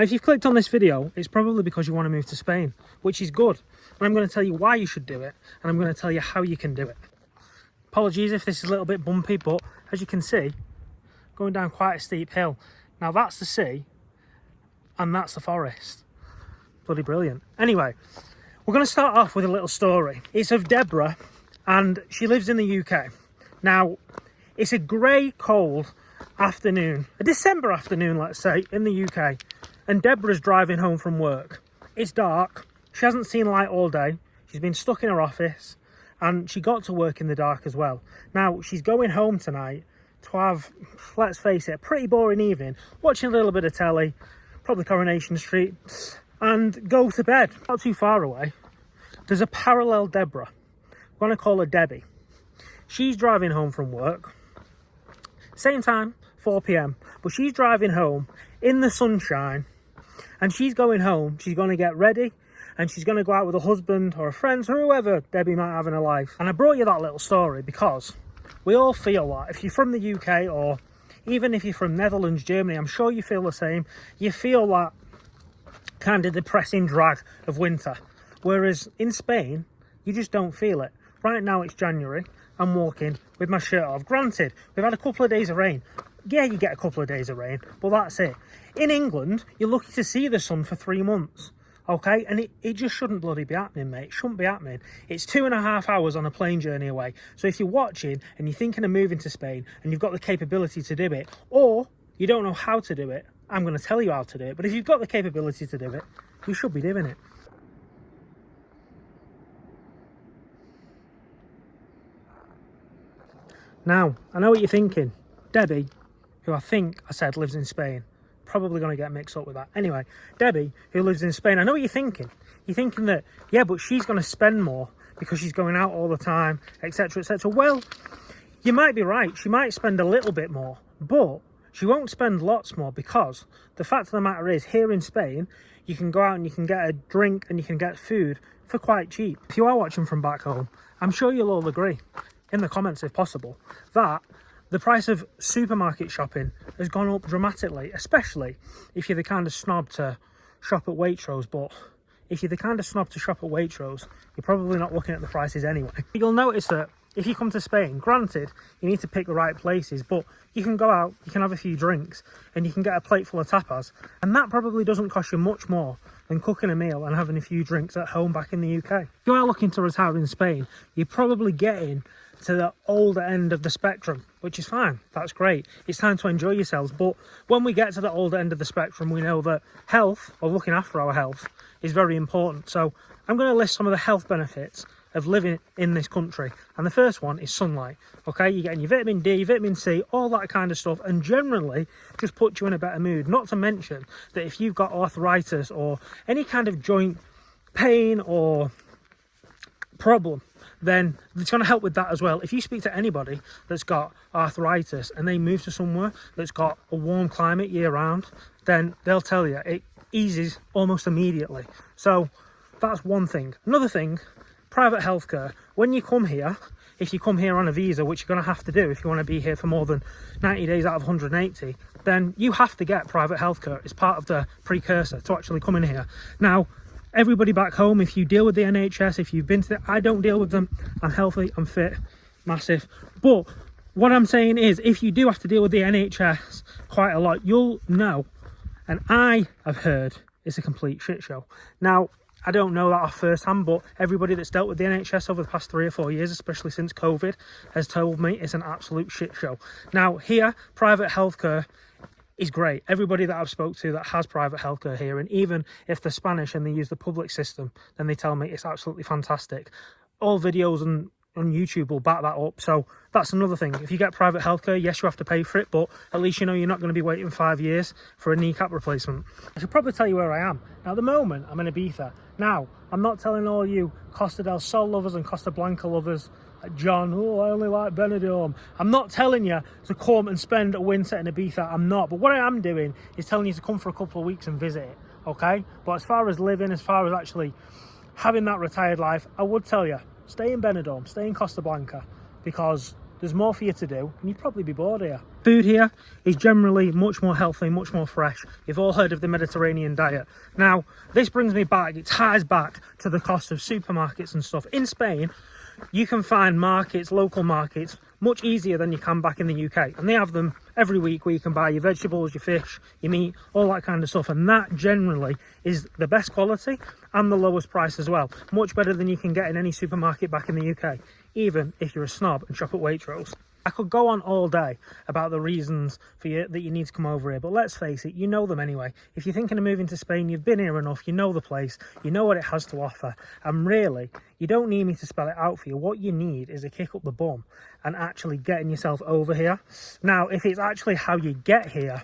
If you've clicked on this video, it's probably because you want to move to Spain, which is good. And I'm going to tell you why you should do it, and I'm going to tell you how you can do it. Apologies if this is a little bit bumpy, but as you can see, going down quite a steep hill. Now that's the sea, and that's the forest. Bloody brilliant. Anyway, we're going to start off with a little story. It's of Deborah, and she lives in the UK. Now, it's a grey, cold afternoon, a December afternoon, let's say, in the UK, and Deborah's driving home from work. It's dark. She hasn't seen light all day. She's been stuck in her office, and she got to work in the dark as well. Now, she's going home tonight to have, let's face it, a pretty boring evening, watching a little bit of telly, probably Coronation Street, and go to bed. Not too far away, there's a parallel Deborah. I'm going to call her Debbie. She's driving home from work, same time, 4 p.m, but she's driving home in the sunshine, and she's going home, she's going to get ready, and she's going to go out with her husband or her friends or whoever Debbie might have in her life. And I brought you that little story because we all feel that if you're from the UK, or even if you're from Netherlands, Germany, I'm sure you feel the same. You feel that kind of depressing drag of winter. Whereas in Spain, you just don't feel it. Right now it's January. I'm walking with my shirt off. Granted, we've had a couple of days of rain. Yeah, you get a couple of days of rain, but that's it. In England, you're lucky to see the sun for 3 months. Okay, and it just shouldn't bloody be happening, mate. It shouldn't be happening. It's 2.5 hours on a plane journey away. So if you're watching and you're thinking of moving to Spain and you've got the capability to do it, or you don't know how to do it, I'm going to tell you how to do it. But if you've got the capability to do it, you should be doing it. Now, I know what you're thinking. Debbie, who I think I said lives in Spain, probably going to get mixed up with that. Anyway, Debbie, who lives in Spain, I know what you're thinking. You're thinking that, yeah, but she's going to spend more because she's going out all the time, etc., etc. Well, you might be right. She might spend a little bit more, but she won't spend lots more, because the fact of the matter is, here in Spain, you can go out and you can get a drink and you can get food for quite cheap. If you are watching from back home, I'm sure you'll all agree, in the comments if possible, that the price of supermarket shopping has gone up dramatically, especially if you're the kind of snob to shop at Waitrose. But if you're the kind of snob to shop at Waitrose, you're probably not looking at the prices anyway. You'll notice that if you come to Spain, granted, you need to pick the right places, but you can go out, you can have a few drinks, and you can get a plate full of tapas, and that probably doesn't cost you much more than cooking a meal and having a few drinks at home back in the UK. If you are looking to retire in Spain, you're probably getting to the older end of the spectrum, which is fine. That's great. It's time to enjoy yourselves. But when we get to the older end of the spectrum, we know that health, or looking after our health, is very important. So I'm going to list some of the health benefits of living in this country. And the first one is sunlight. Okay, you're getting your vitamin D, vitamin C, all that kind of stuff, and generally just puts you in a better mood. Not to mention that if you've got arthritis or any kind of joint pain or problem, then it's going to help with that as well. If you speak to anybody that's got arthritis and they move to somewhere that's got a warm climate year round, then they'll tell you it eases almost immediately. So that's one thing. Another thing, private healthcare. When you come here, if you come here on a visa, which you're going to have to do if you want to be here for more than 90 days out of 180, then you have to get private healthcare. It's part of the precursor to actually coming here. Now, everybody back home, if you deal with the NHS, if you've been to the, I don't deal with them. I'm healthy, I'm fit, massive. But what I'm saying is, if you do have to deal with the NHS quite a lot, you'll know, and I have heard, it's a complete shit show. Now, I don't know that off first hand, but everybody that's dealt with the NHS over the past 3 or 4 years, especially since COVID, has told me it's an absolute shit show. Now, here, private healthcare is great. Everybody that I've spoke to that has private healthcare here, and even if they're Spanish and they use the public system, then they tell me it's absolutely fantastic. All videos on YouTube will back that up. So that's another thing. If you get private healthcare, yes, you have to pay for it, but at least you know you're not going to be waiting 5 years for a kneecap replacement. I should probably tell you where I am. Now, at the moment, I'm in Ibiza. Now, I'm not telling all you Costa del Sol lovers and Costa Blanca lovers, like John, oh, I only like Benidorm. I'm not telling you to come and spend a winter in Ibiza. I'm not. But what I am doing is telling you to come for a couple of weeks and visit it, okay? But as far as living, as far as actually having that retired life, I would tell you, stay in Benidorm, stay in Costa Blanca, because there's more for you to do, and you'd probably be bored here. Food here is generally much more healthy, much more fresh. You've all heard of the Mediterranean diet. Now, this brings me back, it ties back to the cost of supermarkets and stuff. In Spain, you can find markets, local markets, much easier than you can back in the UK. And they have them every week where you can buy your vegetables, your fish, your meat, all that kind of stuff. And that generally is the best quality and the lowest price as well. Much better than you can get in any supermarket back in the UK, even if you're a snob and shop at Waitrose. I could go on all day about the reasons for you that you need to come over here, but let's face it, you know them anyway. If you're thinking of moving to Spain, you've been here enough, you know the place, you know what it has to offer, and really, you don't need me to spell it out for you. What you need is a kick up the bum and actually getting yourself over here. Now, if it's actually how you get here,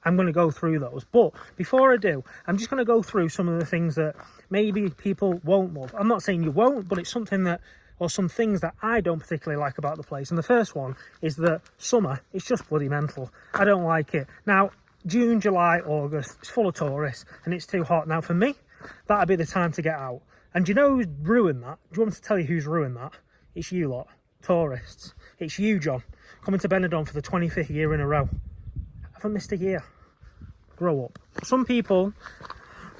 I'm going to go through those, but before I do, I'm just going to go through some of the things that maybe people won't love. I'm not saying you won't, but it's something that, or some things that I don't particularly like about the place. And the first one is that summer, it's just bloody mental. I don't like it. Now, June, July, August, it's full of tourists and it's too hot. Now, for me, that'd be the time to get out. And do you know who's ruined that? Do you want me to tell you who's ruined that? It's you lot, tourists. It's you, John, coming to Benidorm for the 25th year in a row. I haven't missed a year. Grow up. Some people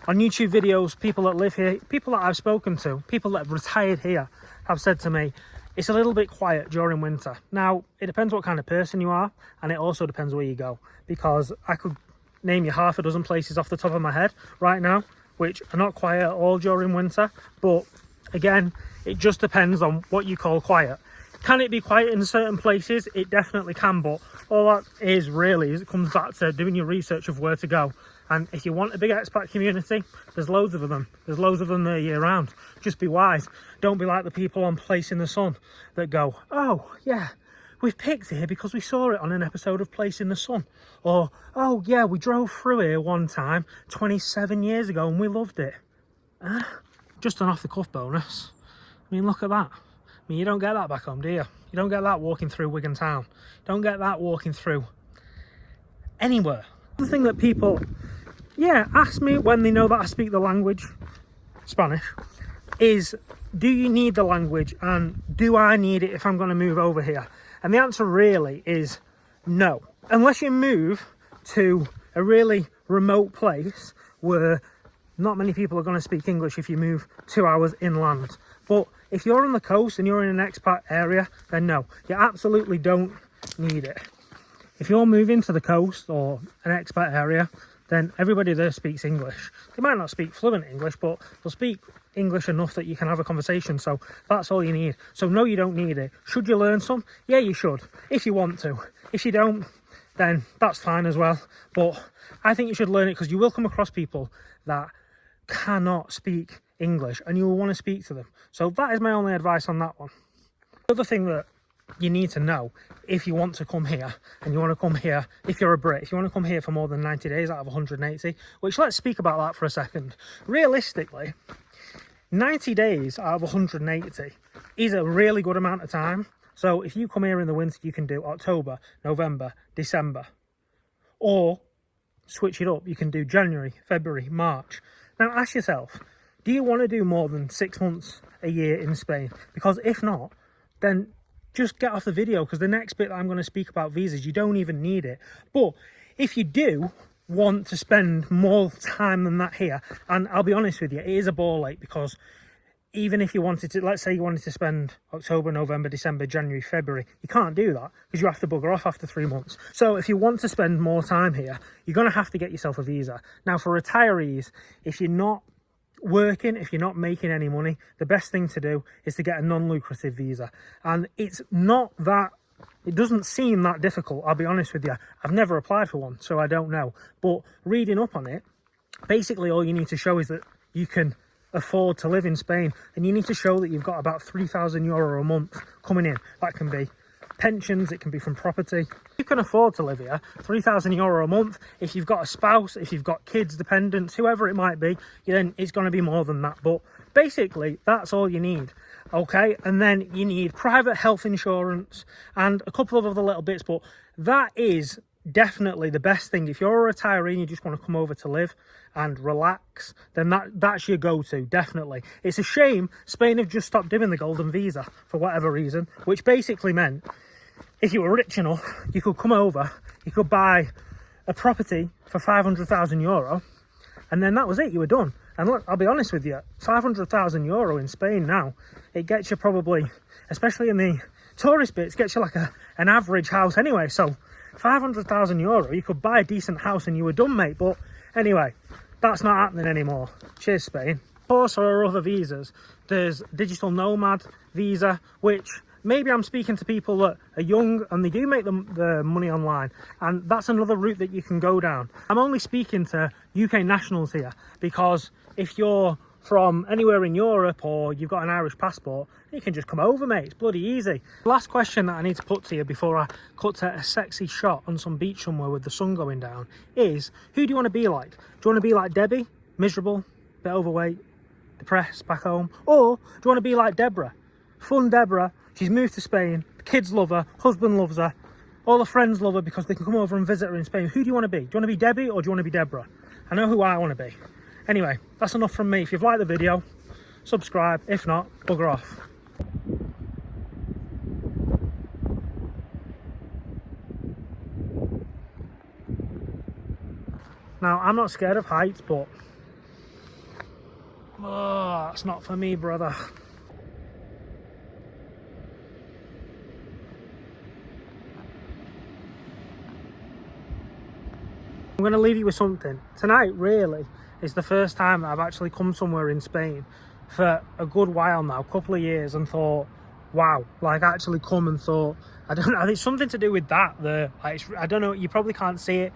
on YouTube videos, people that live here, people that I've spoken to, people that have retired here, have said to me, it's a little bit quiet during winter. Now, it depends what kind of person you are, and it also depends where you go, because I could name you half a dozen places off the top of my head right now, which are not quiet at all during winter, but again, it just depends on what you call quiet. Can it be quiet in certain places? It definitely can, but all that is really is it comes back to doing your research of where to go. And if you want a big expat community, there's loads of them. There's loads of them there year round. Just be wise. Don't be like the people on Place in the Sun that go, oh, yeah, we've picked here because we saw it on an episode of Place in the Sun. Or, oh, yeah, we drove through here one time 27 years ago and we loved it. Just an off-the-cuff bonus. I mean, look at that. I mean, you don't get that back home, do you? You don't get that walking through Wigan Town. You don't get that walking through anywhere. The thing that people, ask me when they know that I speak the language, Spanish, is do you need the language and do I need it if I'm going to move over here? And the answer really is no. Unless you move to a really remote place where not many people are going to speak English if you move 2 hours inland. But if you're on the coast and you're in an expat area, then no, you absolutely don't need it. If you're moving to the coast or an expat area, then everybody there speaks English. They might not speak fluent English, but they'll speak English enough that you can have a conversation. So that's all you need. So no, you don't need it. Should you learn some? Yeah, you should, if you want to. If you don't, then that's fine as well. But I think you should learn it because you will come across people that cannot speak English and you will want to speak to them. So that is my only advice on that one. The other thing that you need to know if you want to come here, and you want to come here, if you're a Brit, if you want to come here for more than 90 days out of 180, which let's speak about that for a second. Realistically, 90 days out of 180 is a really good amount of time. So if you come here in the winter, you can do October, November, December, or switch it up. You can do January, February, March. Now ask yourself, do you want to do more than 6 months a year in Spain? Because if not, then just get off the video, because the next bit that I'm going to speak about visas, you don't even need it. But if you do want to spend more time than that here, and I'll be honest with you, it is a ball ache, because even if you wanted to, let's say you wanted to spend October, November, December, January, February, you can't do that because you have to bugger off after 3 months. So if you want to spend more time here, you're going to have to get yourself a visa. Now for retirees, if you're not working, if you're not making any money, the best thing to do is to get a non-lucrative visa. And it's not that, it doesn't seem that difficult, I'll be honest with you. I've never applied for one, so I don't know. But reading up on it, basically all you need to show is that you can afford to live in Spain, and you need to show that you've got about €3,000 a month coming in. That can be pensions, it can be from property. You can afford to live here, €3,000 a month. If you've got a spouse, if you've got kids, dependents, whoever it might be, then it's going to be more than that. But basically, that's all you need, okay? And then you need private health insurance and a couple of other little bits, but that is definitely the best thing. If you're a retiree and you just want to come over to live and relax, then that's your go-to, definitely. It's a shame Spain have just stopped doing the golden visa for whatever reason, which basically meant if you were rich enough, you could come over, you could buy a property for €500,000, and then that was it, you were done. And look, I'll be honest with you, €500,000 in Spain now, it gets you probably, especially in the tourist bits, gets you like an average house anyway. So €500,000, you could buy a decent house and you were done, mate. But anyway, that's not happening anymore. Cheers, Spain. Also, there are other visas. There's digital nomad visa, which maybe I'm speaking to people that are young and they do make the money online, and that's another route that you can go down. I'm only speaking to UK nationals here, because if you're from anywhere in Europe or you've got an Irish passport, you can just come over, mate. It's bloody easy. Last question that I need to put to you before I cut to a sexy shot on some beach somewhere with the sun going down is, who do you want to be like? Do you want to be like Debbie, miserable, bit overweight, depressed back home? Or do you want to be like Deborah, fun Deborah? She's moved to Spain, the kids love her, husband loves her, all her friends love her because they can come over and visit her in Spain. Who do you want to be? Do you want to be Debbie or do you want to be Deborah? I know who I want to be. Anyway, that's enough from me. If you've liked the video, subscribe. If not, bugger off. Now, I'm not scared of heights, but that's not for me, brother. I'm going to leave you with something. Tonight, really, is the first time that I've actually come somewhere in Spain for a good while now, a couple of years, and thought, wow, like actually come and thought, I don't know, it's something to do with that. I don't know, you probably can't see it,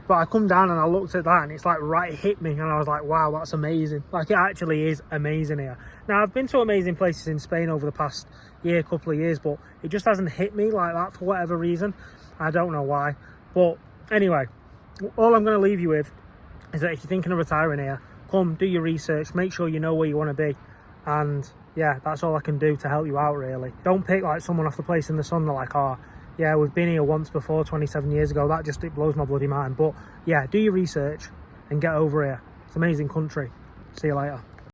but I come down and I looked at that and it's like right, it hit me, and I was like, wow, that's amazing. Like, it actually is amazing here. Now, I've been to amazing places in Spain over the past year, couple of years, but it just hasn't hit me like that for whatever reason. I don't know why. But anyway, all I'm going to leave you with is that if you're thinking of retiring here, come do your research, make sure you know where you want to be, and yeah, that's all I can do to help you out, really. Don't pick like someone off the place in the sun. They're like, oh yeah, we've been here once before 27 years ago. It blows my bloody mind. But yeah, do your research and get over here. It's an amazing country. See you later.